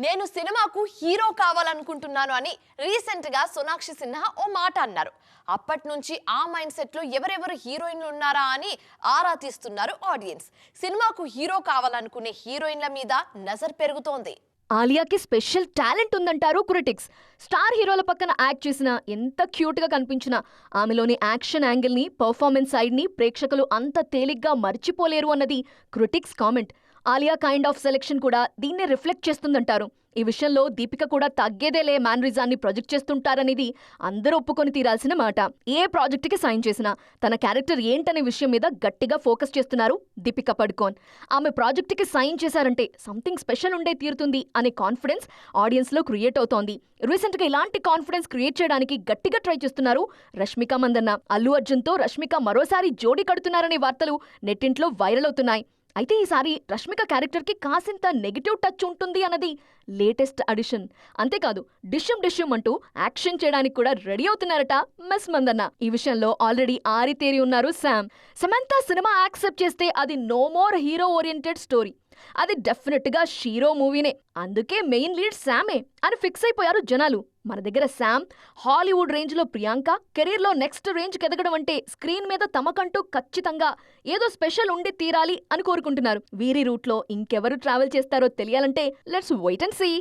నేను సినిమాకు హీరో కావాలనుకుంటున్నాను అని రీసెంట్ గా సోనాక్షి సిన్హా ఓ మాట అన్నారు. అప్పటి నుంచి ఆ మైండ్ సెట్ లో ఎవరెవరు హీరోయిన్లు ఉన్నారా అని ఆరా తీస్తున్నారు ఆడియన్స్. సినిమాకు హీరో కావాలనుకునే హీరోయిన్ల మీద నజర్ పెరుగుతోంది. ఆలియాకి స్పెషల్ టాలెంట్ ఉందంటారు క్రిటిక్స్. స్టార్ హీరోల పక్కన యాక్ట్ చేసినా, ఎంత క్యూట్గా కనిపించినా ఆమెలోని యాక్షన్ యాంగిల్ని, పర్ఫార్మెన్స్ సైడ్ని ప్రేక్షకులు అంత తేలిగ్గా మర్చిపోలేరు అన్నది critics comment. Alia kind of selection కూడా దీన్నే రిఫ్లెక్ట్ చేస్తుందంటారు. ఈ విషయంలో దీపిక కూడా తగ్గేదేలే మ్యానరిజాన్ని ప్రొజెక్ట్ చేస్తుంటారనేది అందరూ ఒప్పుకొని తీరాల్సిన మాట. ఏ ప్రాజెక్టుకి సైన్ చేసినా తన క్యారెక్టర్ ఏంటనే విషయం మీద గట్టిగా ఫోకస్ చేస్తున్నారు దీపిక పడుకోన్. ఆమె ప్రాజెక్టుకి సైన్ చేశారంటే సంథింగ్ స్పెషల్ ఉండే తీరుతుంది అనే కాన్ఫిడెన్స్ ఆడియన్స్లో క్రియేట్ అవుతోంది. రీసెంట్గా ఇలాంటి కాన్ఫిడెన్స్ క్రియేట్ చేయడానికి గట్టిగా ట్రై చేస్తున్నారు రష్మిక మందన్న. అల్లు అర్జున్తో రష్మిక మరోసారి జోడీ కడుతున్నారనే వార్తలు నెట్టింట్లో వైరల్ అవుతున్నాయి. అయితే ఈసారి రష్మిక క్యారెక్టర్కి కాసింత నెగిటివ్ టచ్ ఉంటుంది అన్నది లేటెస్ట్ అడిషన్. అంతేకాదు, డిష్యూమ్ అంటూ యాక్షన్ చేయడానికి కూడా రెడీ అవుతున్నారట మిస్ మందన్న. ఈ విషయంలో ఆల్రెడీ ఆరితేరి ఉన్నారు శామ్. సమంత సినిమా యాక్సెప్ట్ చేస్తే అది no more hero oriented story, అది డెఫినెట్గా షీరో మూవీనే, అందుకే మెయిన్ లీడ్ శామే అని ఫిక్స్ అయిపోయారు జనాలు. మన దగ్గర శామ్ హాలీవుడ్ రేంజ్లో ప్రియాంక కెరీర్లో నెక్స్ట్ రేంజ్కి ఎదగడం అంటే స్క్రీన్ మీద తమకంటూ ఖచ్చితంగా ఏదో స్పెషల్ ఉండి తీరాలి అని కోరుకుంటున్నారు. వీరి రూట్లో ఇంకెవరు ట్రావెల్ చేస్తారో తెలియాలంటే లెట్స్ వెయిట్ అండ్ సీ.